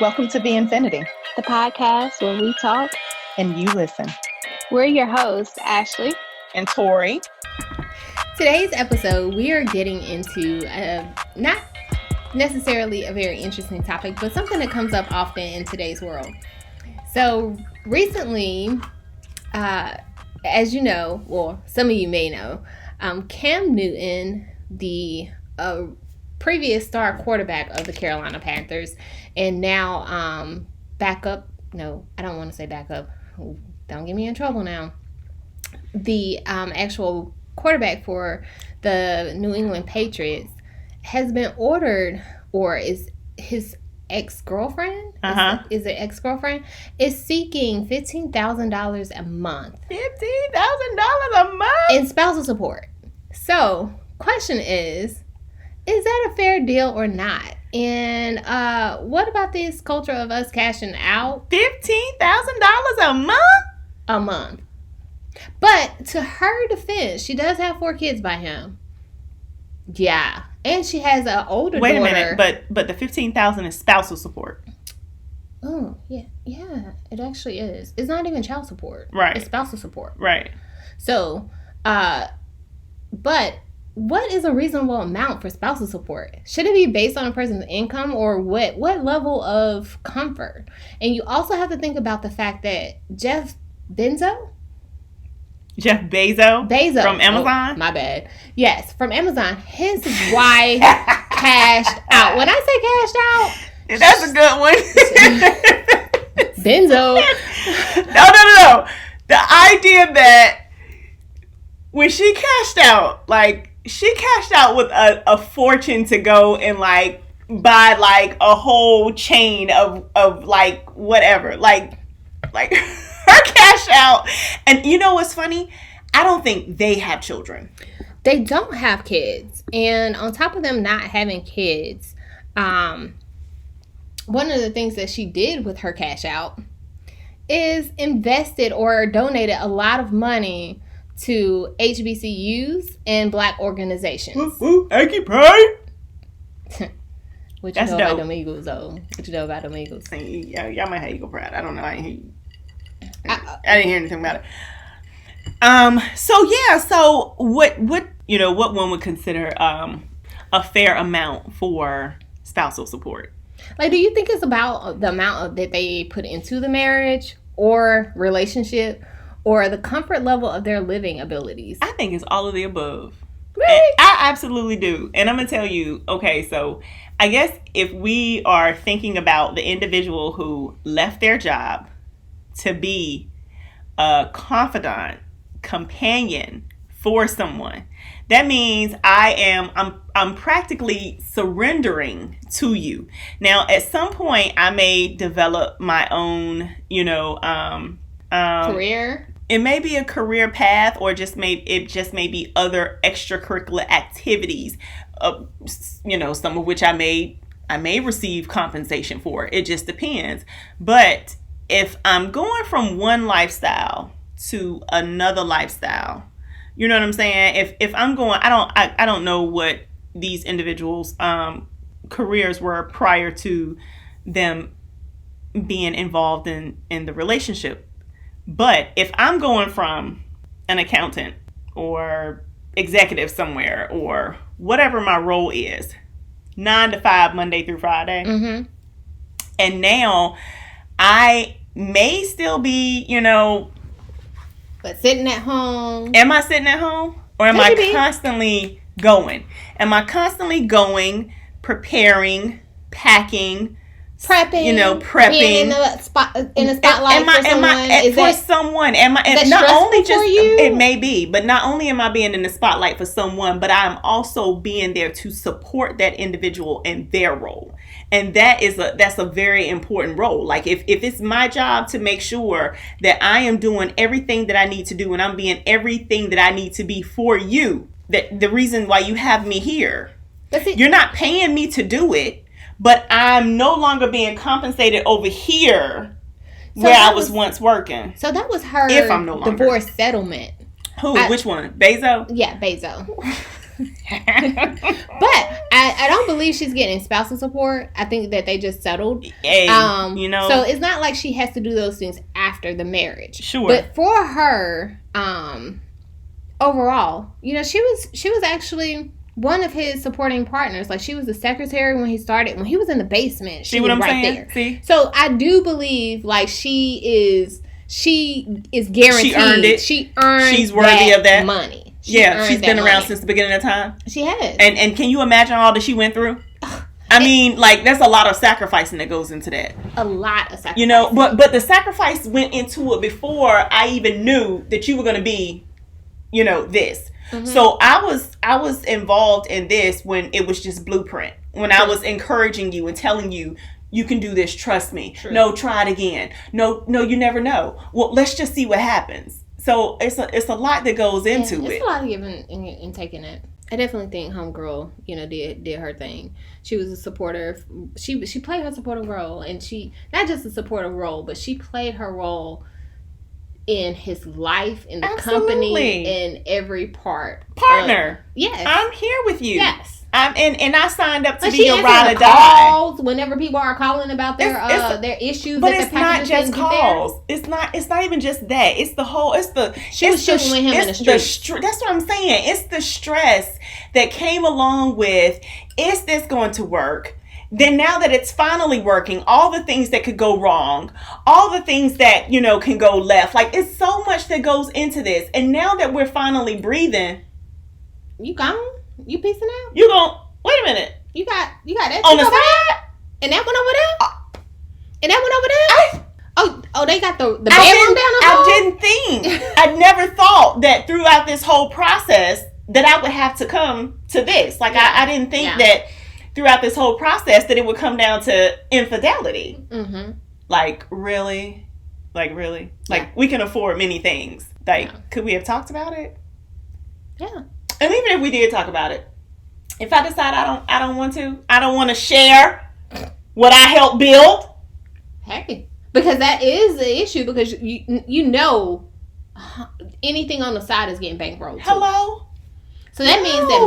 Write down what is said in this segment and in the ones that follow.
Welcome to VNfiniti, the podcast where we talk and you listen. We're your hosts, Ashley and Tori. Today's episode, we are getting into not necessarily a very interesting topic, but something that comes up often in today's world. So recently, as you know, or some of you may know, Cam Newton, the previous star quarterback of the Carolina Panthers, and now backup. No, I don't want to say backup. Don't get me in trouble now. The actual quarterback for the New England Patriots has been ordered, or is his ex-girlfriend? Is it ex-girlfriend? Is seeking $15,000 a month. $15,000 a month? In spousal support. So, question is that a fair deal or not? And what about this culture of us cashing out $15,000 a month? A month. But to her defense, she does have 4 kids by him. Yeah. And she has an older daughter. Wait a minute, but the $15,000 is spousal support. Oh, yeah, it actually is. It's not even child support. Right. It's spousal support. Right. So, but what is a reasonable amount for spousal support? Should it be based on a person's income, or what level of comfort? And you also have to think about the fact that Jeff Bezos from Amazon. Oh, my bad. Yes, from Amazon. His wife cashed out. When I say cashed out, that's a good one. Benzo. No. The idea that when she cashed out, she cashed out with a fortune to go and buy a whole chain of whatever. Her cash out. And you know what's funny? I don't think they have children. They don't have kids. And on top of them not having kids, one of the things that she did with her cash out is invested or donated a lot of money to HBCUs and Black organizations. Aggie Pride. What you know about them Eagles, though? What you know about them Eagles? Y'all might have Eagle Pride. I don't know. I didn't hear anything about it. So what one would consider a fair amount for spousal support? Do you think it's about the amount that they put into the marriage or relationship, or the comfort level of their living abilities? I think it's all of the above. Really? I absolutely do. And I'm going to tell you, okay, so I guess if we are thinking about the individual who left their job to be a confidant, companion for someone, that means I'm practically surrendering to you. Now, at some point, I may develop my own, career. It may be a career path, or it may be other extracurricular activities, some of which I may receive compensation for. It just depends. But if I'm going from one lifestyle to another lifestyle, you know what I'm saying? If I'm going, I don't know what these individuals' careers were prior to them being involved in the relationship. But if I'm going from an accountant or executive somewhere, or whatever my role is, 9 to 5, Monday through Friday, and now I may still be, but sitting at home. Am I sitting at home? Or am I constantly going? Am I constantly going, preparing, packing, prepping, prepping, being in the spotlight for someone? Not only just it may be, but not only am I being in the spotlight for someone, but I'm also being there to support that individual in their role. And that's a very important role. If it's my job to make sure that I am doing everything that I need to do, and I'm being everything that I need to be for you, that the reason why you have me here, you're not paying me to do it, but I'm no longer being compensated over here where I was once working. So that was her divorce settlement. Who? Which one? Bezos? Yeah, Bezos. But I don't believe she's getting spousal support. I think that they just settled. Hey, So it's not like she has to do those things after the marriage. Sure. But for her, overall, she was actually one of his supporting partners. Like, she was the secretary when he started. When he was in the basement, she was right there. See? So I do believe, like, she is guaranteed. She earned it. She's worthy of that money. She's been around since the beginning of time. She has. And can you imagine all that she went through? I mean, like, there's a lot of sacrificing that goes into that. A lot of sacrifice. But the sacrifice went into it before I even knew that you were going to be, this. Mm-hmm. So I was involved in this when it was just blueprint. When I was encouraging you and telling you, you can do this, trust me. True. No, try it again. No, you never know. Well, let's just see what happens. So it's a lot that goes into it. It's a lot of giving and taking it. I definitely think homegirl, did her thing. She was a supporter. She played her supportive role, and she not just a supportive role, but she played her role in his life, in the company, in every part. Partner. Yes. I'm here with you. Yes. And I signed up to but be your ride or die. Calls whenever people are calling about their issues. But it's not just calls. It's not even just that. It's the whole. She was shooting with him in the street. That's what I'm saying. It's the stress that came along with. Is this going to work? Then now that it's finally working, all the things that could go wrong, all the things that, can go left. Like, it's so much that goes into this. And now that we're finally breathing. You gone? You peacing out? You gon' wait a minute. You got that on the side? And that one over there? And that one over there? They got the bedroom down the hall? I didn't think. I never thought that throughout this whole process that I would have to come to this. Like, I didn't think that throughout this whole process that it would come down to infidelity. Mm-hmm. Like, really? Like, we can afford many things. Like, could we have talked about it? Yeah. And even if we did talk about it, if I decide I don't want to share what I helped build. Hey, because that is the issue, because anything on the side is getting bankrolled. Hello? So that means that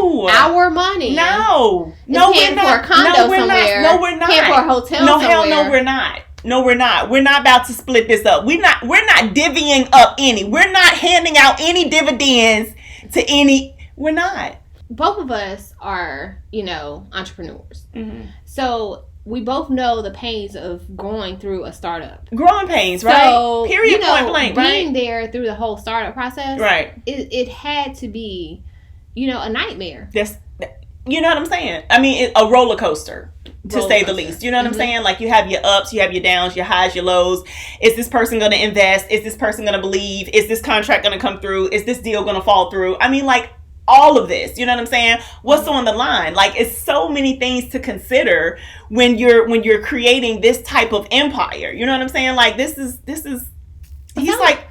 our money is paying for a condo somewhere. No, we're not. Paying for a hotel somewhere. Hell no, we're not. No, we're not. We're not about to split this up. We're not divvying up any. We're not handing out any dividends to any. We're not. Both of us are, entrepreneurs. Mm-hmm. So we both know the pains of going through a startup. Growing pains, right? So, period, point blank, right? Being there through the whole startup process, right? It had to be, a nightmare. You know what I'm saying? I mean, a roller coaster, to say the least. You know what I'm saying? Like, you have your ups, you have your downs, your highs, your lows. Is this person going to invest? Is this person going to believe? Is this contract going to come through? Is this deal going to fall through? I mean, like, all of this, you know what I'm saying? What's on the line? Like, it's so many things to consider when you're creating this type of empire. You know what I'm saying? Like, he's like,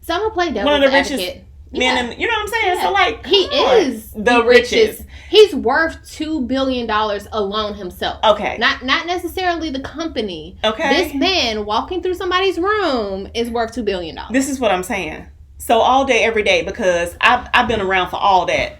so I'm gonna play devil's advocate. Man, and you know what I'm saying? Yeah. So, like, he is the richest. He's worth $2 billion alone himself. Okay. Not necessarily the company. Okay. This man walking through somebody's room is worth $2 billion. This is what I'm saying. So all day, every day, because I've been around for all that.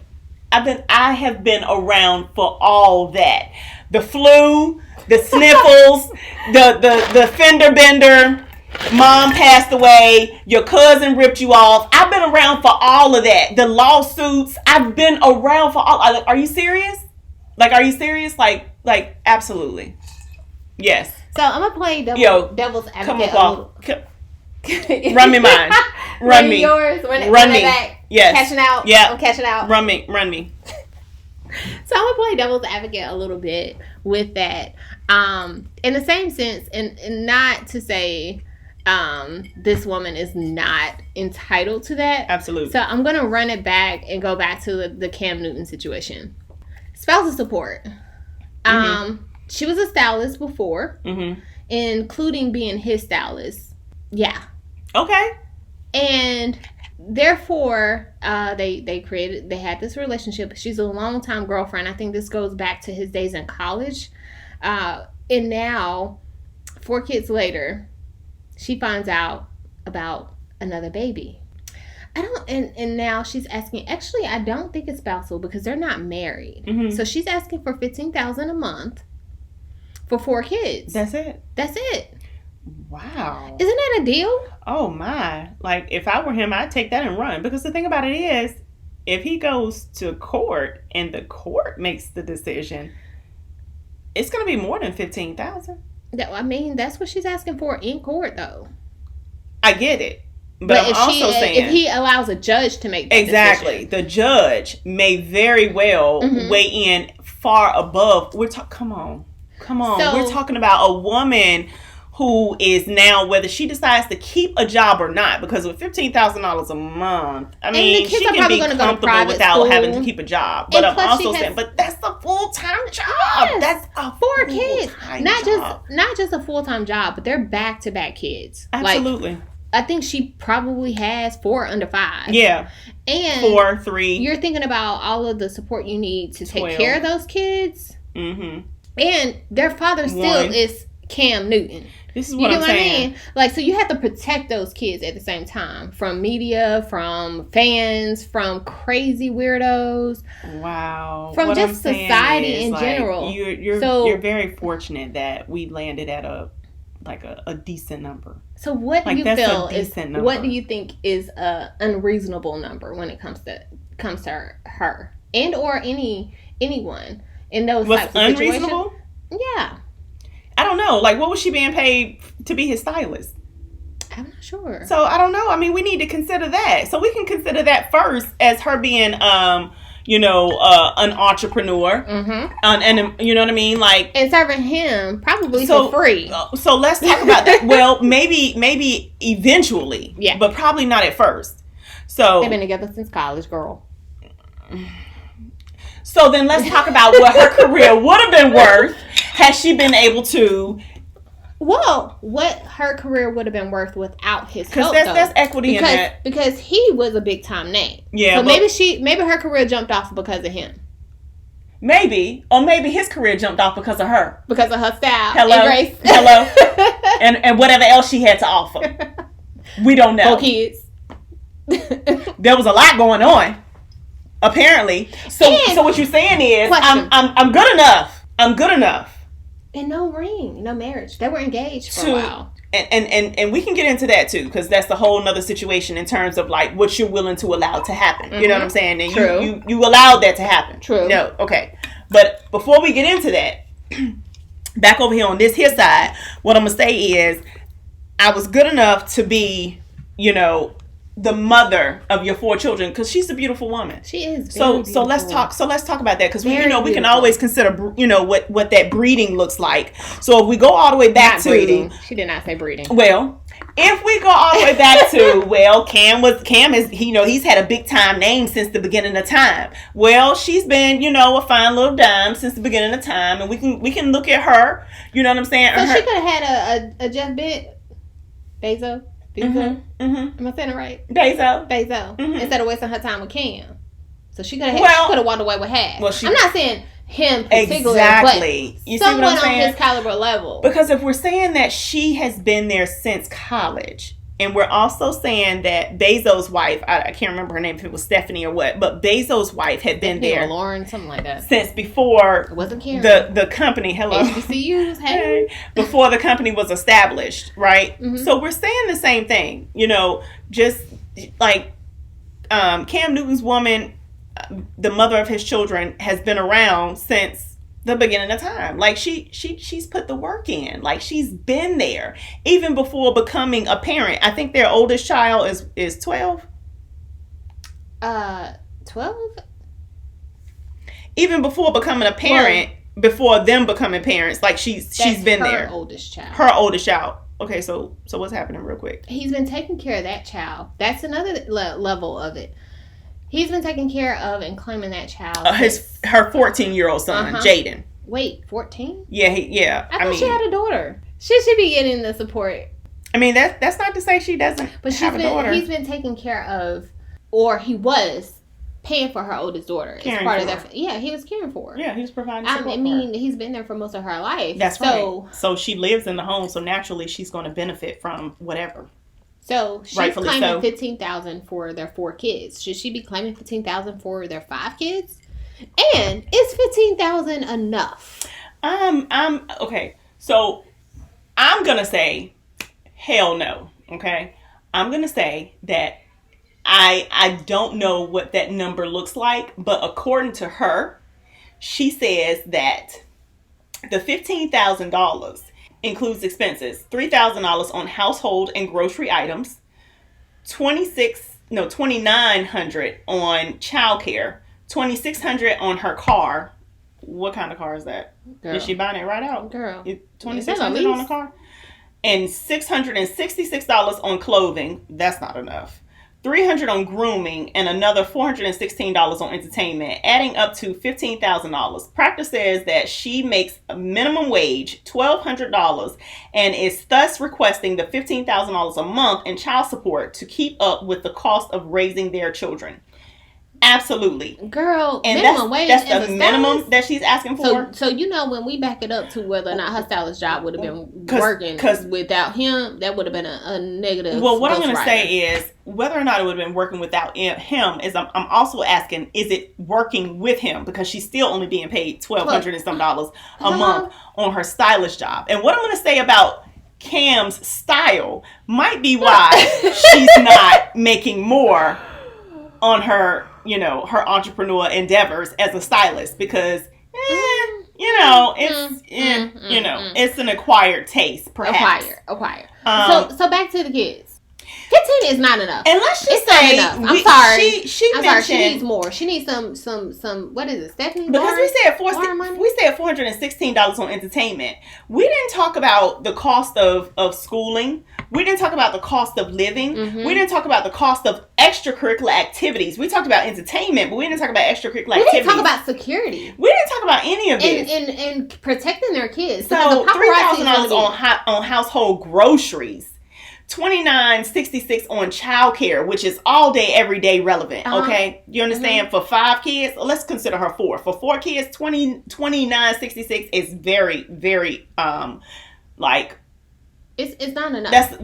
I have been around for all that. The flu, the sniffles, the fender bender. Mom passed away. Your cousin ripped you off. I've been around for all of that. The lawsuits. I've been around for all. Are you serious? Like, are you serious? Like, absolutely. Yes. So I'm gonna play devil's advocate. Come on, Paul. Run me mine. Run me. Yours. Run me. Back. Yes. Cashing out. Yeah. I'm cashing out. Run me. So I'm gonna play devil's advocate a little bit with that. In the same sense, and not to say this woman is not entitled to that. Absolutely. So I'm gonna run it back and go back to the Cam Newton situation. Spousal support. Mm-hmm. She was a stylist before, mm-hmm. including being his stylist. Yeah. Okay. And therefore, they had this relationship. She's a longtime girlfriend. I think this goes back to his days in college. And now, 4 kids later, she finds out about another baby. I don't, and now she's asking, actually, I don't think it's spousal because they're not married. Mm-hmm. So she's asking for $15,000 a month for 4 kids. That's it. Wow. Isn't that a deal? Oh my. Like, if I were him, I'd take that and run. Because the thing about it is, if he goes to court and the court makes the decision, it's going to be more than $15,000. I mean, that's what she's asking for in court, though. I get it. But I'm also saying, if he allows a judge to make that exactly, decision, the judge may very well weigh in far above. Come on. So, we're talking about a woman who is now, whether she decides to keep a job or not, because with $15,000 a month, I mean, she can be comfortable without having to keep a job. But I'm also saying, but that's a full-time job. Yes, that's a 4 kids, not just a full-time job, but they're back-to-back kids. Absolutely. Like, I think she probably has 4 under 5. Yeah. And 4, 3. You're thinking about all of the support you need to 12. take care of those kids. Mm-hmm. And their father still is Cam Newton. This is what I'm saying. I mean? Like, so you have to protect those kids at the same time. From media, from fans, from crazy weirdos. Wow. From just society in general. You're very fortunate that we landed at a decent number. So what do you feel is, what do you think is a unreasonable number when it comes to her and or anyone in those types of unreasonable? Situations? Yeah. I don't know. Like, what was she being paid to be his stylist? I'm not sure. So I don't know. I mean, we need to consider that. So we can consider that first as her being an entrepreneur. Mm-hmm. And you know what I mean? Like, and serving him probably for free. So let's talk about that. Well, maybe eventually. Yeah. But probably not at first. So they've been together since college, girl. So then let's talk about what her career would have been worth had she been able to. Well, what her career would have been worth without his help, because there's equity in that. Because he was a big time name. Yeah. So maybe her career jumped off because of him. Maybe, or maybe his career jumped off because of her. Because of her style. Hello. And grace. Hello. and whatever else she had to offer. We don't know. 4 kids. There was a lot going on. Apparently. So what you're saying is, I'm good enough. I'm good enough. And no ring, no marriage. They were engaged for a while. And we can get into that too, because that's the whole nother situation in terms of like what you're willing to allow to happen. Mm-hmm. You know what I'm saying? And True. you allowed that to happen. True. No, okay. But before we get into that, back over here on this side, what I'm gonna say is, I was good enough to be, the mother of your 4 children, because she's a beautiful woman. She is. So let's talk about that, because we can always consider what that breeding looks like. So if we go all the way back to breeding. She did not say breeding. Well, if we go all the way back to Cam is he's had a big time name since the beginning of time. Well, she's been a fine little dime since the beginning of time, and we can look at her. You know what I'm saying? So she could have had a Jeff Bezos. Mm-hmm. Am I saying it right? Bezos. Mm-hmm. Instead of wasting her time with Cam. So she could have walked away with half. Well, I'm not saying him particularly, exactly. But someone on his caliber level. Because if we're saying that she has been there since college, and we're also saying that Bezos' wife, I can't remember her name, if it was Stephanie or what, but Bezos' wife had been there. Lauren, something like that. Since before it wasn't Karen. The company, hello. HBCUs, hey. Before the company was established, right? Mm-hmm. So we're saying the same thing, just like Cam Newton's woman, the mother of his children, has been around since the beginning of time. Like she's put the work in. Like she's been there even before becoming a parent. I think their oldest child is 12. 12? Even before becoming a parent, before them becoming parents, like she's been there. Her oldest child. Her oldest child. Okay, so what's happening real quick? He's been taking care of that child. That's another level of it. He's been taking care of and claiming that child. Her 14-year-old son, Jaden. Wait, 14? Yeah. I thought she had a daughter. She should be getting the support. I mean, that's not to say she doesn't have a daughter. He's been taking care of, or he was paying for her oldest daughter. Caring for her. Yeah, he was caring for her. Yeah, he was providing support I mean, he's been there for most of her life. That's right. So she lives in the home, so naturally she's going to benefit from whatever. So she's Rightfully claiming so. $15,000 for their 4 kids. Should she be claiming $15,000 for their 5 kids? And is $15,000 enough? I'm okay. So I'm gonna say hell no. Okay, I'm gonna say that I don't know what that number looks like, but according to her, she says that the $15,000 includes expenses: $3,000 on household and grocery items, $2,900 on childcare, $2,600 on her car. What kind of car is that? Girl. Is she buying it right out? Girl. $2,600 on the car? And $666 on clothing. That's not enough. $300 on grooming and another $416 on entertainment, adding up to $15,000. Practice says that she makes a minimum wage, $1,200, and is thus requesting the $15,000 a month in child support to keep up with the cost of raising their children. Absolutely. Girl, and minimum wage that's as the a minimum stylist? that she's asking for. So when we back it up to whether or not her stylist job would have been working without him, that would have been a negative. Well, what I'm going to say is whether or not it would have been working without him is I'm also asking, is it working with him? Because she's still only being paid $1,200 and some dollars a month on her stylist job. And what I'm going to say about Cam's style might be why she's not making more on her, her entrepreneur endeavors as a stylist, because it's an acquired taste, perhaps. Acquired. So back to the kids. 15 is not enough. And let's just say, not enough. I'm sorry. She mentioned, she needs more. She needs some. What is it, Stephanie? Because we said $416 on entertainment. We didn't talk about the cost of schooling. We didn't talk about the cost of living. Mm-hmm. We didn't talk about the cost of extracurricular activities. We talked about entertainment, but we didn't talk about extracurricular activities. We didn't talk about security. We didn't talk about any of this. And protecting their kids. So $3,000 on household groceries. $29.66 on childcare, which is all day, every day relevant. Uh-huh. Okay, you understand? Mm-hmm. For 5 kids, let's consider her 4. For 4 kids, $29.66 is very, very It's not enough.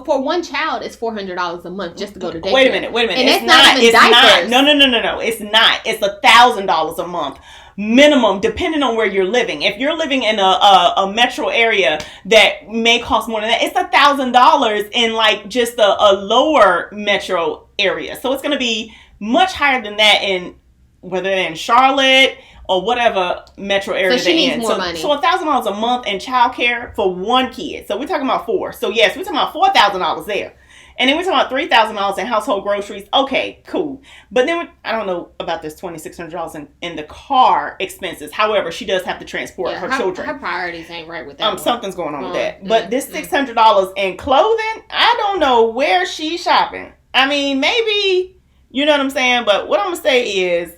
For one child, it's $400 a month just to go to daycare. Wait a minute. And it's not even diapers. No. It's not. It's $1,000 a month minimum, depending on where you're living. If you're living in a metro area, that may cost more than that. It's $1,000 in just a lower metro area. So it's going to be much higher than that whether they're in Charlotte or whatever metro area they're in. So she needs more money. money. So $1,000 a month in childcare for 1 kid. So we're talking about 4. So yes, we're talking about $4,000 there. And then we're talking about $3,000 in household groceries. Okay, cool. But then I don't know about this $2,600 in the car expenses. However, she does have to transport her children. Her priorities ain't right with that. Something's going on with that. But this $600 in clothing, I don't know where she's shopping. I mean, maybe, you know what I'm saying? But what I'm going to say is,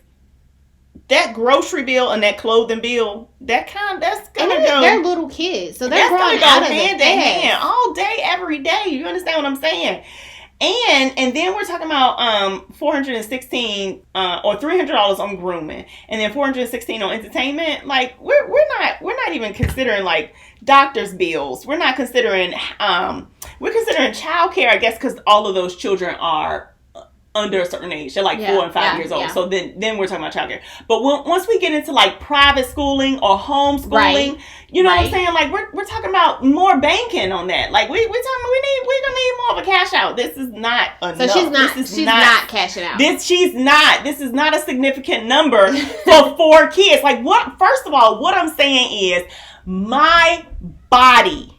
that grocery bill and that clothing bill, that's gonna go. They're little kids, so they're growing out of hand in hand all day, every day. You understand what I'm saying? And then we're talking about $416 or $300 on grooming, and then $416 on entertainment. We're not even considering doctor's bills. We're not considering we're considering childcare, I guess, because all of those children are under a certain age. They're 4 and 5 years old. Yeah. So then we're talking about childcare. But once we get into private schooling or homeschooling, you know what I'm saying? We're talking about more banking on that. We're gonna need more of a cash out. This is not enough. So she's not cashing out. This is not a significant number for 4 kids. First of all, what I'm saying is my body.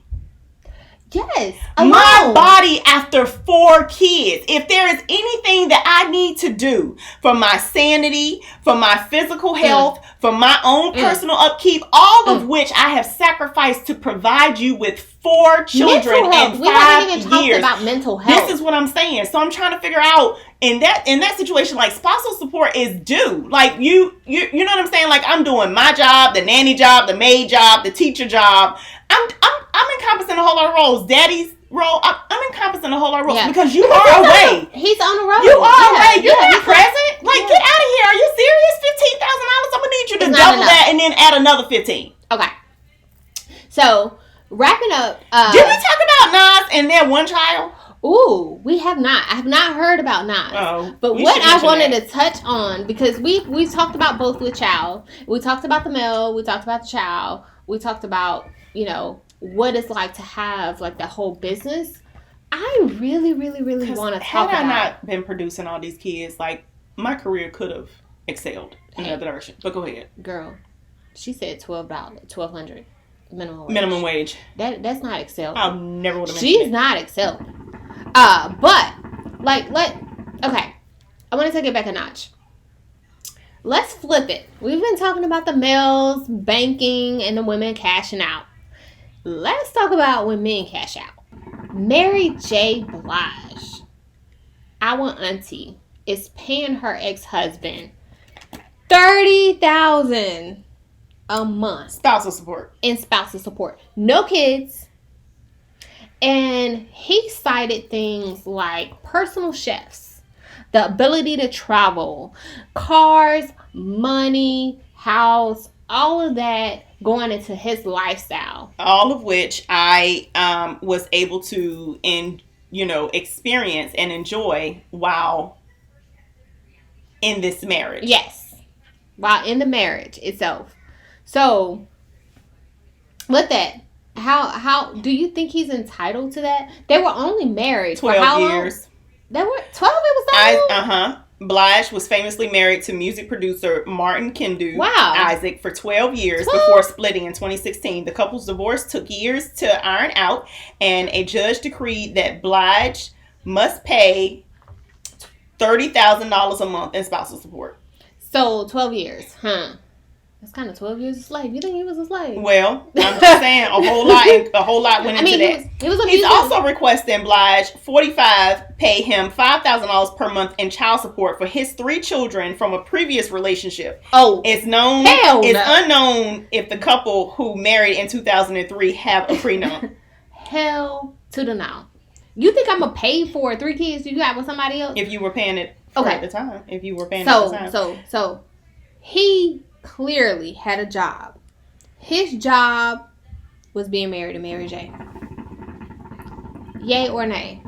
Yes. My body after 4 kids. If there is anything that I need to do for my sanity, for my physical health, for my own personal upkeep, all of which I have sacrificed to provide you with 4 children in 5 years. We haven't even talked about mental health. This is what I'm saying. So I'm trying to figure out in that situation, spousal support is due. You know what I'm saying? I'm doing my job, the nanny job, the maid job, the teacher job. I'm encompassing a whole lot of roles. Daddy's role, I'm encompassing a whole lot of roles because you are away. He's on the road. You are away. You're not present. Get out of here. Are you serious? $15,000? I'm gonna need you to double that and then add another 15. Okay. So wrapping up. Did we talk about Nas and their one child? Ooh, we have not. I have not heard about Nas. Oh, but what I wanted to touch on, because we talked about both with child. We talked about the male. We talked about the child. We talked about, what it's like to have like that whole business. I really, really, really want to talk about. Had I not been producing all these kids, like, my career could have excelled in another direction. But go ahead. Girl, she said $1,200 minimum wage. That's not excelling. I never would have mentioned She's it. not excelling. But okay. I want to take it back a notch. Let's flip it. We've been talking about the males banking and the women cashing out. Let's talk about when men cash out. Mary J. Blige, our auntie, is paying her ex-husband $30,000 a month. Spousal support. In spousal support. No kids. And he cited things like personal chefs, the ability to travel, cars, money, house, all of that going into his lifestyle. All of which I was able to experience and enjoy while in this marriage. Yes. While in the marriage itself. So, with that, how do you think he's entitled to that? They were only married 12 for how years. Long? They were 12. It was that long? Blige was famously married to music producer Martin Kendu Isaac for 12 years before splitting in 2016. The couple's divorce took years to iron out, and a judge decreed that Blige must pay $30,000 a month in spousal support. So 12 years, huh? That's kind of 12 years a slave. You think he was a slave? Well, I'm just saying a whole lot went into that. He's also requesting Blige pay him $5,000 per month in child support for his 3 children from a previous relationship. Oh, it's unknown if the couple who married in 2003 have a prenup. Hell to the no. You think I'm gonna pay for 3 kids you got with somebody else? If you were paying it at the time. If you were paying it at the time. So he clearly had a job. His job was being married to Mary J. Yay or nay?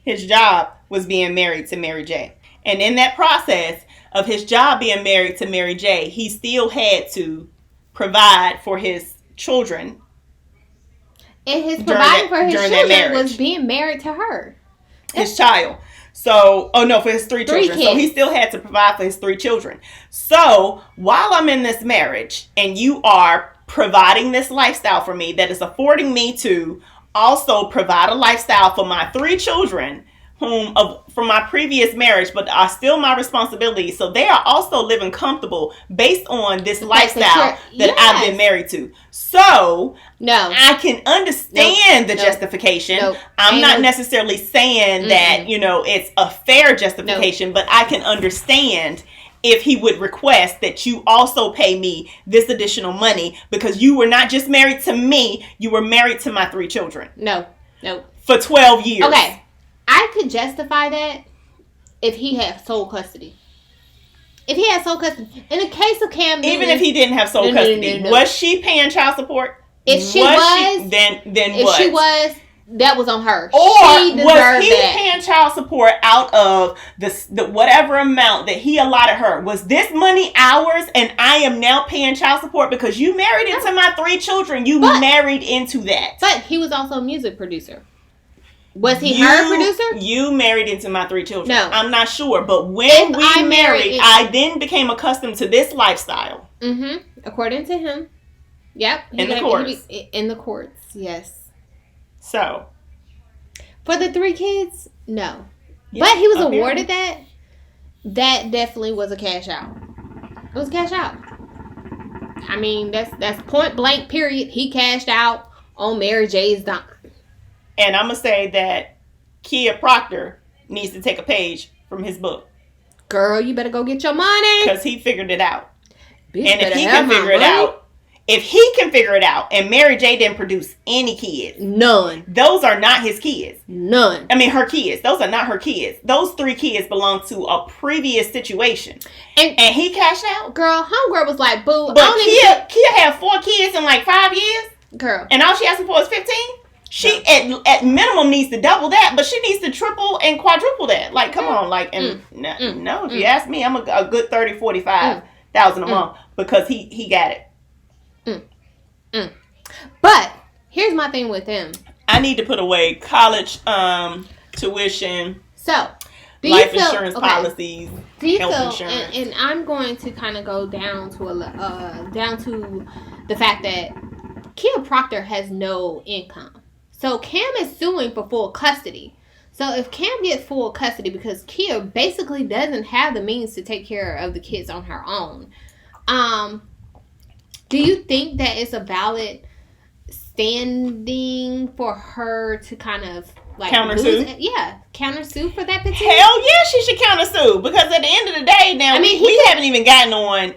His job was being married to Mary J. And in that process of his job being married to Mary J., he still had to provide for his children. And his providing for his children was being married to her. His child. So, for his 3 children. Kids. So he still had to provide for his 3 children. So while I'm in this marriage and you are providing this lifestyle for me that is affording me to also provide a lifestyle for my 3 children from my previous marriage, but are still my responsibility. So they are also living comfortable based on this lifestyle that I've been married to. So I can understand the justification. I'm not necessarily saying that, it's a fair justification, but I can understand if he would request that you also pay me this additional money because you were not just married to me, you were married to my 3 children. No. For 12 years. Okay. I could justify that if he had sole custody. If he had sole custody. In the case of Cam Newton, even if he didn't have sole custody, was she paying child support? If she was, then if what? She was, that was on her. Or was he paying child support out of the whatever amount that he allotted her? Was this money ours and I am now paying child support because you married into my 3 children? You married into that. But he was also a music producer. Was he her producer? You married into my 3 children. No. I'm not sure. But when we married, I then became accustomed to this lifestyle. Mm-hmm. According to him. Yep. In the courts. In the courts, yes. So. For the 3 kids, no. Yeah, but he was awarded that. That definitely was a cash out. It was a cash out. I mean, that's point blank period. He cashed out on Mary J's dime. And I'm going to say that Kia Proctor needs to take a page from his book. Girl, you better go get your money. Because he figured it out. Bitch, and if he can figure it out, and Mary J didn't produce any kids. None. Those are not his kids. None. I mean, her kids. Those are not her kids. Those 3 kids belong to a previous situation. And he cashed out? Girl, homegirl was like, boo. But Kia had 4 kids in like 5 years? Girl. And all she asked for is 15? She at minimum needs to double that, but she needs to triple and quadruple that. Like, come on, like, and no, if you ask me, I'm a good 30, 45,000 a month because he got it. But here's my thing with him. I need to put away college tuition. So, life insurance policies. Do you health feel? insurance. And I'm going to kind of go down to the fact that Kia Proctor has no income. So Cam is suing for full custody. So if Cam gets full custody because Kia basically doesn't have the means to take care of the kids on her own, do you think that it's a valid standing for her to kind of like countersue? Countersue for that petition? Hell yeah, she should countersue because at the end of the day, now we haven't even gotten on,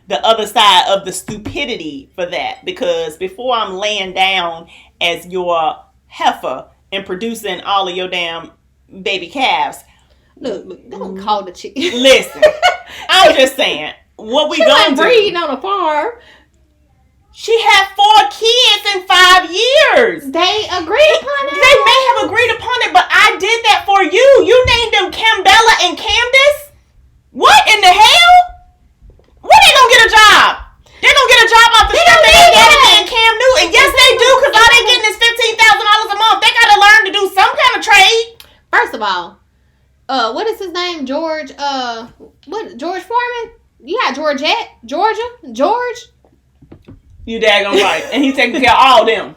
the other side of the stupidity for that, because before I'm laying down as your heifer and producing all of your damn baby calves. Look, don't call the chick. Listen, I'm just saying, what we gonna do? Breeding on a farm. She had 4 kids in 5 years. They agreed upon it. They may have agreed upon it, but I did that for you. You named them Cambella and Candace? What in the hell? When they gonna get a job? They don't get a job off the strip. They ain't got it in Cam Newton. Yes, they do, because all they getting is $15,000 a month. They gotta learn to do some kind of trade. First of all, what is his name? George Foreman? Yeah, George. You daggone right. And he's taking care of all them.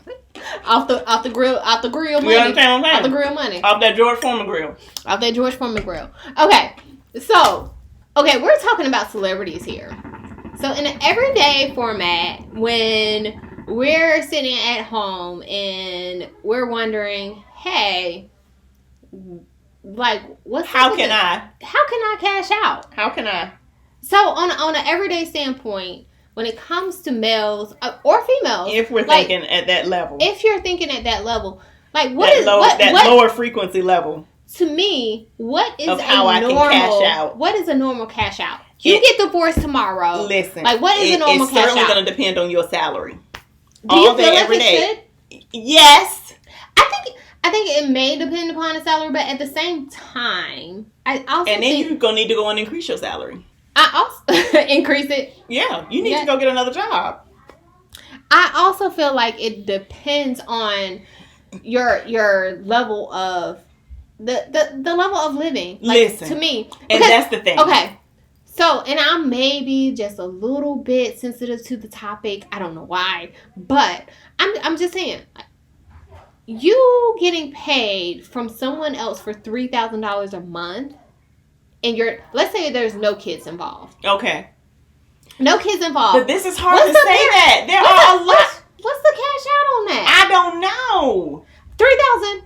Off the grill money. You understand what I'm saying? Off the grill money. Off that George Foreman grill. Off that George Foreman grill. Okay. So, we're talking about celebrities here. So in an everyday format, when we're sitting at home and we're wondering, hey, like, how can I cash out? How can I? So on an everyday standpoint, when it comes to males or females, if we're thinking at that level, like lower frequency level, to me, what is I can cash out? What is a normal cash out? You get divorced tomorrow. Listen, like what is a normal cash out? It's certainly going to depend on your salary. Do you feel like it should? Yes. I think it may depend upon the salary, but at the same time, I also and then you're going to need to go and increase your salary. I also increase it. Yeah, you need to go get another job. I also feel like it depends on your level of the level of living. Like, listen, to me, and that's the thing. Okay. So, and I may be just a little bit sensitive to the topic. I don't know why, but I'm just saying, you getting paid from someone else for $3,000 a month, and let's say there's no kids involved. Okay. No kids involved. But this is hard to say that. There are a lot. What's the cash out on that? I don't know. 3,000,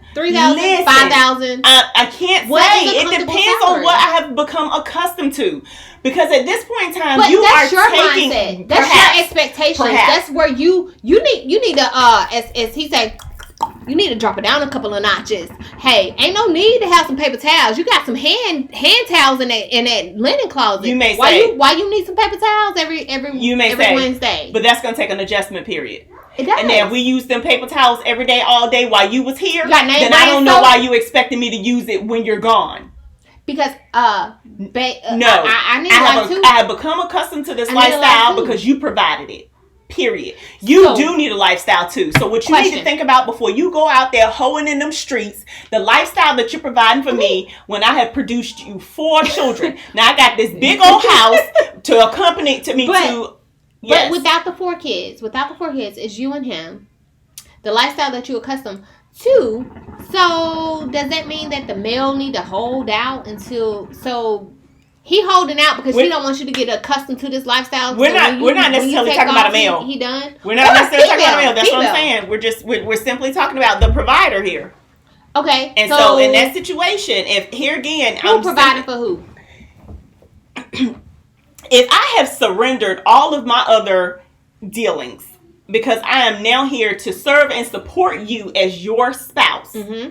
5,000. I can't say. It depends on what I have become accustomed to. Because at this point in time, but you that's are your taking mindset. That's your expectations. That's where you need to as he said, you need to drop it down a couple of notches. Hey, ain't no need to have some paper towels. You got some hand towels in that linen closet. You may say why you need some paper towels every Wednesday. But that's gonna take an adjustment period. It does. And then if we use them paper towels every day, all day while you was here, then I don't know why you expecting me to use it when you're gone. Because I have become accustomed to this lifestyle because you provided it. Period. You do need a lifestyle too. So what you need to think about before you go out there hoeing in them streets, the lifestyle that you're providing for me when I have produced you 4 children. Now I got this big old house to accompany to me to. Yes. But without the 4 kids, it's you and him. The lifestyle that you're accustomed to. So does that mean that the male need to hold out until he holding out because he don't want you to get accustomed to this lifestyle? We're not necessarily talking about a male. He done. We're not necessarily talking about a male. That's what I'm saying. We're simply talking about the provider here. Okay. And so in that situation, if here again, who provided for who? If I have surrendered all of my other dealings because I am now here to serve and support you as your spouse. Mm-hmm.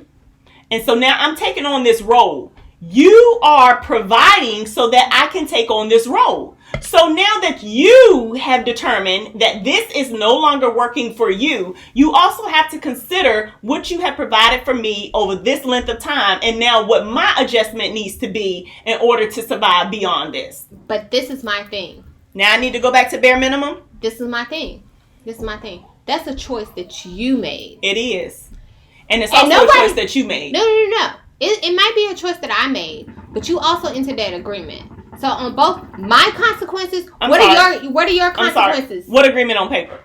And so now I'm taking on this role. You are providing so that I can take on this role. So now that you have determined that this is no longer working for you, you also have to consider what you have provided for me over this length of time, and now what my adjustment needs to be in order to survive beyond this. But this is my thing. Now I need to go back to bare minimum? This is my thing. That's a choice that you made. It is. And it's also a choice that you made. No. It might be a choice that I made, but you also entered that agreement. So on both my consequences, what are your consequences? What agreement on paper?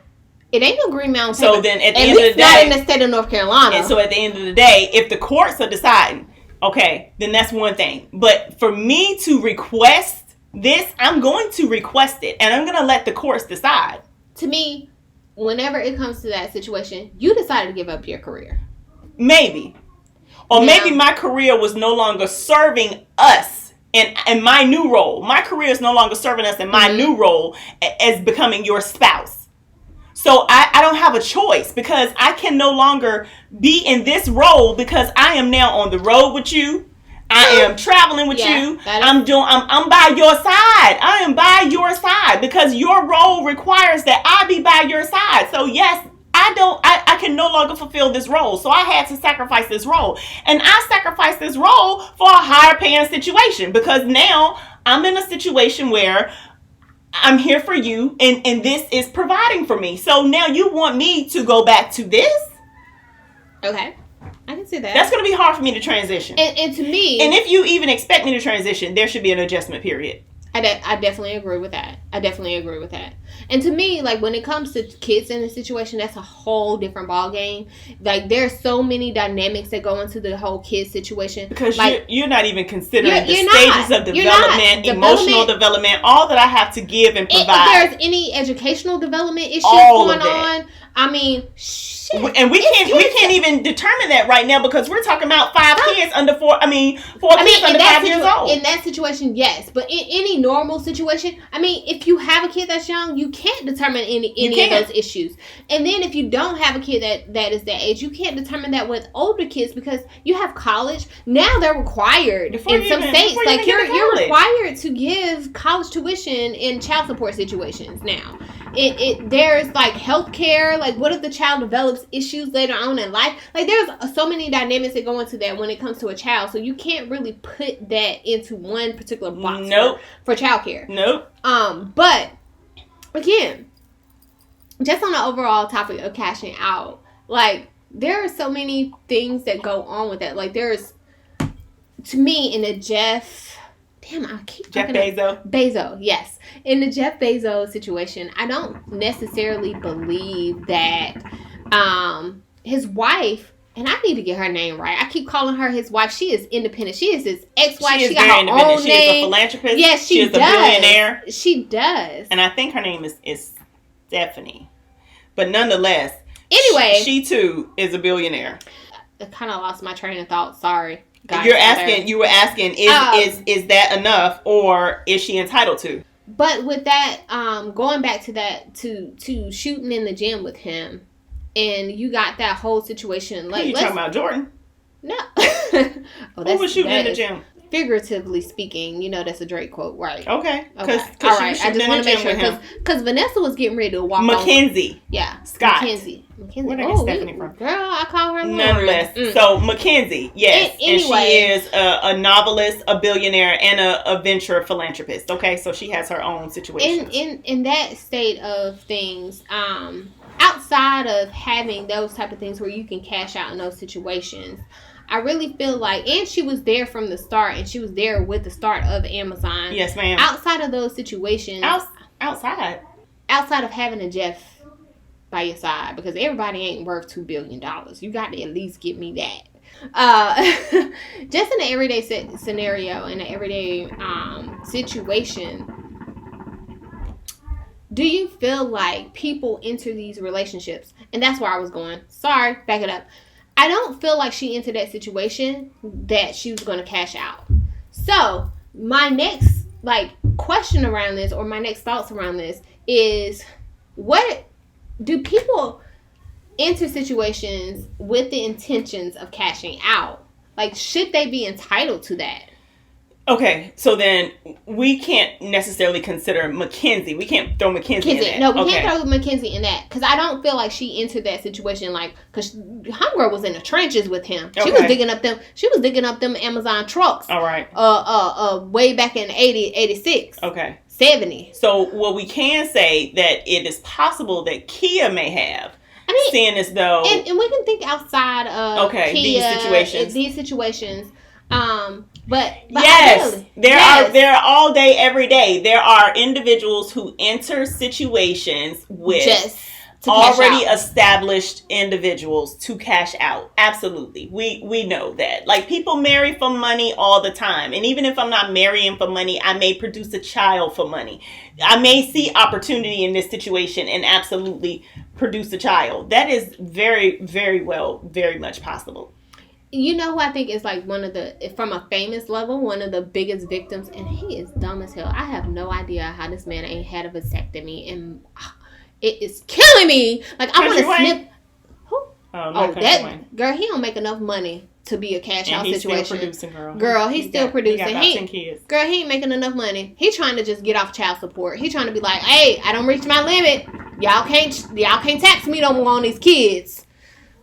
It ain't no agreement on paper. So then at the end of the day, not in the state of North Carolina. And so at the end of the day, if the courts are deciding, okay, then that's one thing. But for me to request this, I'm going to request it, and I'm going to let the courts decide. To me, whenever it comes to that situation, you decided to give up your career. Maybe. Or maybe my career was no longer serving us in my new role. My career is no longer serving us in my new role as becoming your spouse. So I don't have a choice, because I can no longer be in this role, because I am now on the road with you. I am traveling with you. I'm by your side. I am by your side, because your role requires that I be by your side. So yes, I can no longer fulfill this role. So I had to sacrifice this role. And I sacrificed this role for a higher paying situation, because now I'm in a situation where I'm here for you, and this is providing for me. So now you want me to go back to this? Okay. I can see that. That's going to be hard for me to transition. And to me... And if you even expect me to transition, there should be an adjustment period. I definitely agree with that. And to me, like, when it comes to kids in a situation, that's a whole different ball game. Like, there's so many dynamics that go into the whole kid situation. Because like, you're not even considering the stages of development, emotional development, all that I have to give and provide. If there's any educational development issues going on, I mean, shit. And we can't even determine that right now, because we're talking about 4 kids under 5 years old. In that situation, yes. But in any normal situation, I mean, if you have a kid that's young, you can't determine any of those issues. And then if you don't have a kid that is that age, you can't determine that with older kids, because you have college. Now they're required in some states. Like, you're required to give college tuition in child support situations now. There's like healthcare, like what if the child develops issues later on in life? Like, there's so many dynamics that go into that when it comes to a child, so you can't really put that into one particular box for childcare. Nope. But again, just on the overall topic of cashing out, like, there are so many things that go on with that. Like, there's, to me, in the Jeff Bezos, yes. In the Jeff Bezos situation, I don't necessarily believe that his wife, and I need to get her name right. I keep calling her his wife. She is independent. She is his ex-wife. She got her own name. She is a philanthropist. Yes, she is a billionaire. She does. And I think her name is Stephanie. But nonetheless, anyway, she too is a billionaire. I kind of lost my train of thought. Sorry. You were asking, is that enough, or is she entitled to? But with that, going back to that, to shooting in the gym with him, and you got that whole situation. Like, you talking about Jordan? No. Who was shooting in the gym? Figuratively speaking, you know, that's a Drake quote, right? Okay. All right. I just want to make sure, because Vanessa was getting ready to walk Mackenzie. On. Yeah. Scott. Mackenzie. Where did I get Stephanie from? Girl, I call her Lauren. Nonetheless. So, Mackenzie, yes. Anyway. And she is a novelist, a billionaire, and a venture philanthropist. Okay, so she has her own situation. In that state of things, outside of having those type of things where you can cash out in those situations, I really feel like, and she was there from the start, and she was there with the start of Amazon. Yes, ma'am. Outside of those situations. Outside of having a Jeff by your side, because everybody ain't worth $2 billion. You got to at least give me that. Just in an everyday scenario, in an everyday situation, do you feel like people enter these relationships? And that's where I was going. Sorry, back it up. I don't feel like she entered that situation that she was going to cash out. So my next question around this, or my next thoughts around this, is, what do people enter situations with the intentions of cashing out? Like, should they be entitled to that? Okay, so then we can't necessarily consider Mackenzie. We can't throw Mackenzie in that. No, we can't throw Mackenzie in that because I don't feel like she entered that situation because homegirl was in the trenches with him. She was digging up them. She was digging up them Amazon trucks. All right. Way back in 80, 86. Okay. 70. So what we can say that it is possible that Kia may have. Seeing as though, and we can think outside of Kia, these situations. But yes, ideally, there are all day, every day. There are individuals who enter situations with already established individuals to cash out. Absolutely, we know that. Like, people marry for money all the time, and even if I'm not marrying for money, I may produce a child for money. I may see opportunity in this situation and absolutely produce a child. That is very, very well, very much possible. You know who I think is like from a famous level, one of the biggest victims, and he is dumb as hell. I have no idea how this man ain't had a vasectomy, and it is killing me. Like, I want to snip. Who? That girl, he don't make enough money to be a cash out situation. He's still producing, girl. He's still producing. He got about 10 kids. Girl, he ain't making enough money. He trying to just get off child support. He trying to be like, hey, I don't reach my limit. Y'all can't tax me no more on these kids.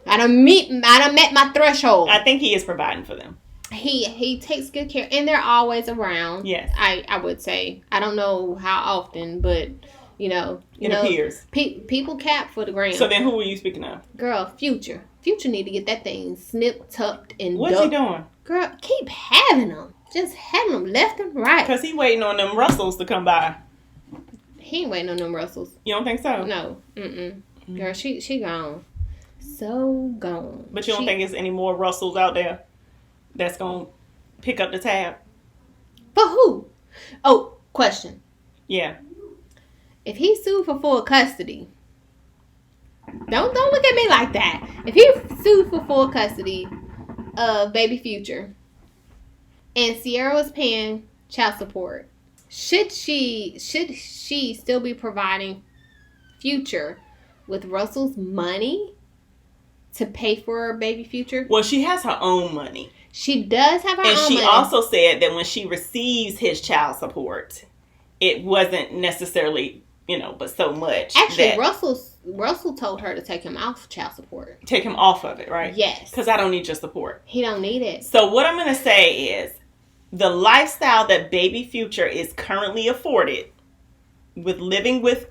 I done met my threshold. I think he is providing for them. He takes good care, and they're always around. Yes, I would say. I don't know how often, but it appears people cap for the gram. So then, who were you speaking of? Girl, Future need to get that thing snipped, tucked, and what's he doing? Girl, keep having them, just having them left and right. Cause he waiting on them Russells to come by. He ain't waiting on them Russells. You don't think so? No, Girl, she gone. So gone. But you don't think there's any more Russells out there that's going to pick up the tab? For who? Oh, question. Yeah. If he sued for full custody, don't look at me like that. If he sued for full custody of baby Future and Sierra was paying child support, should she still be providing Future with Russell's money to pay for her baby Future? Well, she has her own money. She does have her own money. And she also said that when she receives his child support, it wasn't necessarily, but so much. Actually, Russell told her to take him off child support. Take him off of it, right? Yes. Because I don't need your support. He don't need it. So what I'm going to say is, the lifestyle that baby Future is currently afforded with living with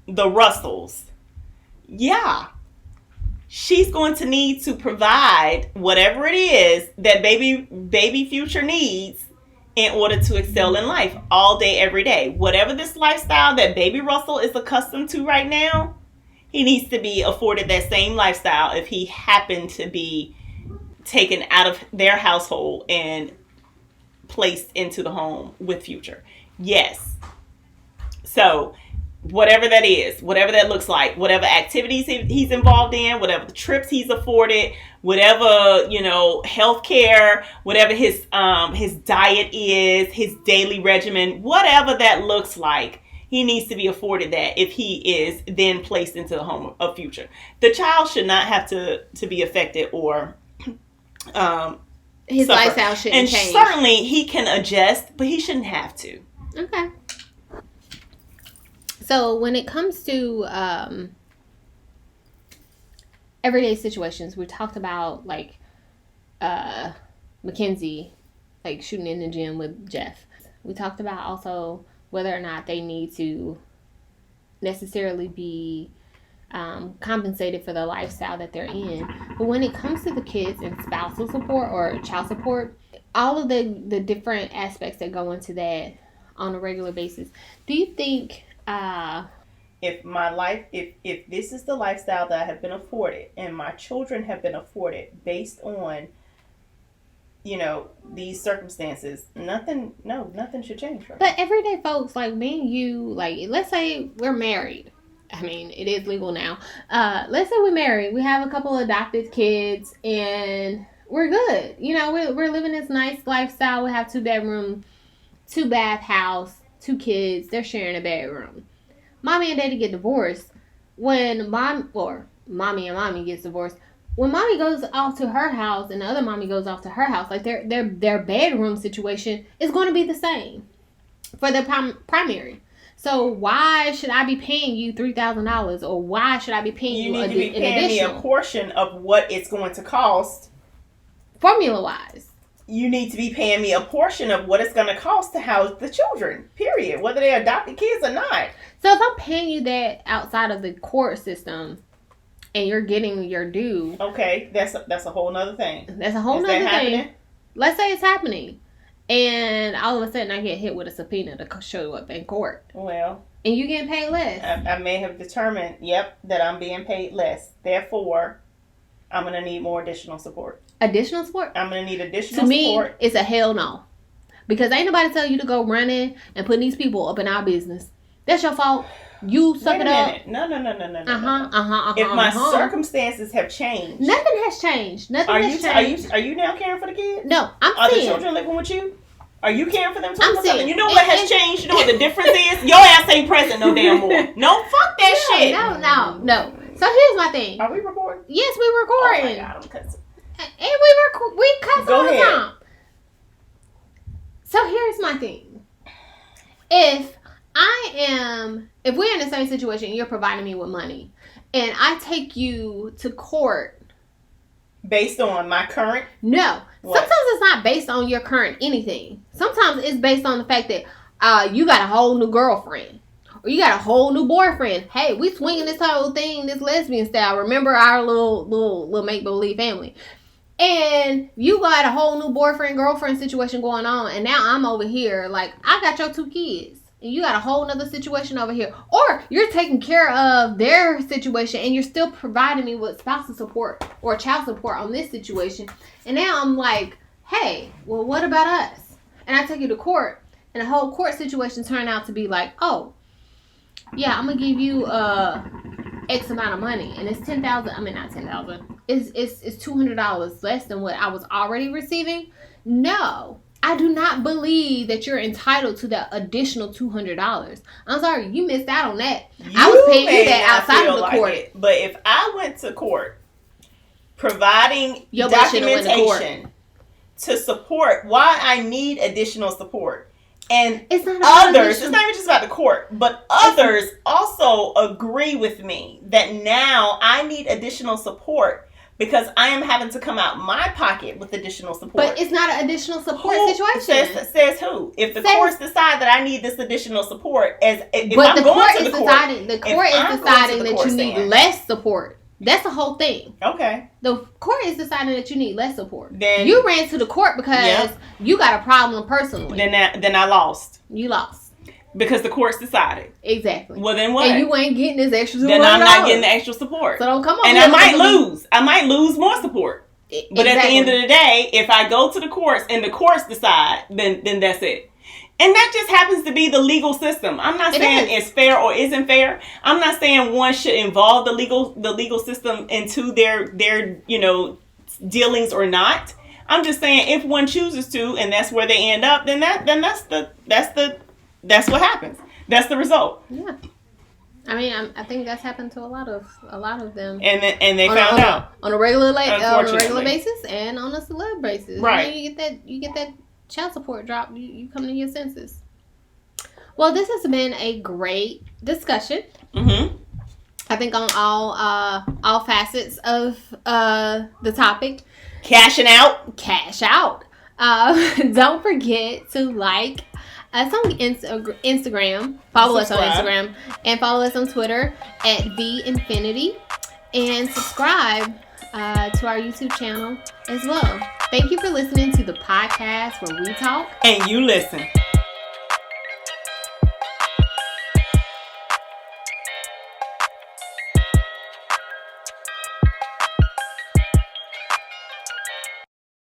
the Russells, yeah, she's going to need to provide whatever it is that baby Future needs in order to excel in life all day, every day. Whatever this lifestyle that baby Russell is accustomed to right now, he needs to be afforded that same lifestyle if he happened to be taken out of their household and placed into the home with Future. Yes. So whatever that is, whatever that looks like, whatever activities he's involved in, whatever the trips he's afforded, whatever, healthcare, whatever his diet is, his daily regimen, whatever that looks like, he needs to be afforded that if he is then placed into the home of Future. The child should not have to be affected or his suffer. lifestyle shouldn't change. And certainly he can adjust, but he shouldn't have to. Okay. So when it comes to everyday situations, we talked about like Mackenzie, like shooting in the gym with Jeff. We talked about also whether or not they need to necessarily be compensated for the lifestyle that they're in. But when it comes to the kids and spousal support or child support, all of the different aspects that go into that on a regular basis, do you think if this is the lifestyle that I have been afforded and my children have been afforded based on these circumstances, nothing should change for me. But everyday folks like me and you, like, let's say we're married. I mean, it is legal now. Let's say we're married. We have a couple of adopted kids and we're good. We're living this nice lifestyle. We have 2-bedroom, 2-bath house, 2 kids. They're sharing a bedroom. Mommy and daddy get divorced. When mommy and mommy gets divorced, when mommy goes off to her house and the other mommy goes off to her house, like their bedroom situation is going to be the same for the primary. So why should I be paying you $3,000, or why should I be paying you? You need to be paying me a portion of what it's going to cost. Formula wise, you need to be paying me a portion of what it's going to cost to house the children. Period. Whether they're adopted kids or not. So if I'm paying you that outside of the court system, and you're getting your due, okay, that's a whole nother thing. That's a whole nother thing. Happening? Let's say it's happening. And all of a sudden I get hit with a subpoena to show up in court. Well. And you getting paid less. I may have determined, that I'm being paid less. Therefore, I'm going to need more additional support. Additional support? I'm going to need additional support. To me, it's a hell no. Because ain't nobody tell you to go running and putting these people up in our business. That's your fault. You suck it up. No. If If my circumstances have changed. Nothing has changed. Nothing has changed. Are you now caring for the kids? No, Are the children living with you? Are you caring for them? I'm saying. You know what has changed? You know what the difference is? Your ass ain't present no damn more. No, fuck that shit. No. So here's my thing. Are we recording? Yes, we recording. Oh my God, I'm cussing. And we cuss all the time. So here's my thing. If we're in the same situation and you're providing me with money and I take you to court based on my current? No. What? Sometimes it's not based on your current anything. Sometimes it's based on the fact that you got a whole new girlfriend. Or you got a whole new boyfriend. Hey, we swinging this whole thing, this lesbian style. Remember our little make-believe family. And you got a whole new boyfriend, girlfriend situation going on. And now I'm over here, like, I got your 2 kids. And you got a whole nother situation over here. Or you're taking care of their situation and you're still providing me with spousal support or child support on this situation. And now I'm like, hey, well, what about us? And I take you to court. And the whole court situation turned out to be like, oh, yeah, I'm going to give you X amount of money. And it's $10,000. I mean, not $10,000. It's $200 less than what I was already receiving. No. I do not believe that you're entitled to that additional $200. I'm sorry, you missed out on that. I was paying you that outside of the court. But if I went to court providing documentation to support why I need additional support, and it's not others, it's not even just about the court, but others also agree with me that now I need additional support because I am having to come out my pocket with additional support. But it's not an additional support situation. Says who? If the courts decide that I need this additional support, the court is deciding that you need less support. That's the whole thing. Okay. The court is deciding that you need less support. Then you ran to the court because you got a problem personally. Then I lost. You lost. Because the courts decided. Exactly. Well, then what? And you ain't getting this extra support. Then I'm not getting the extra support. So don't come on. And I might lose more support. But at the end of the day, if I go to the courts and the courts decide, then that's it. And that just happens to be the legal system. I'm not saying it's fair or isn't fair. I'm not saying one should involve the legal system into their dealings or not. I'm just saying if one chooses to, and that's where they end up, then that's what happens. That's the result. Yeah. I mean, I think that's happened to a lot of them. And they found out on a regular basis and on a celeb basis. Right. You get that child support drop. You come to your senses. Well, this has been a great discussion. Mm-hmm. I think on all facets of the topic. Cash out. Don't forget to like us on Instagram. Follow us on Instagram. And follow us on Twitter at VNfiniti. And subscribe to our YouTube channel as well. Thank you for listening to the podcast where we talk. And you listen.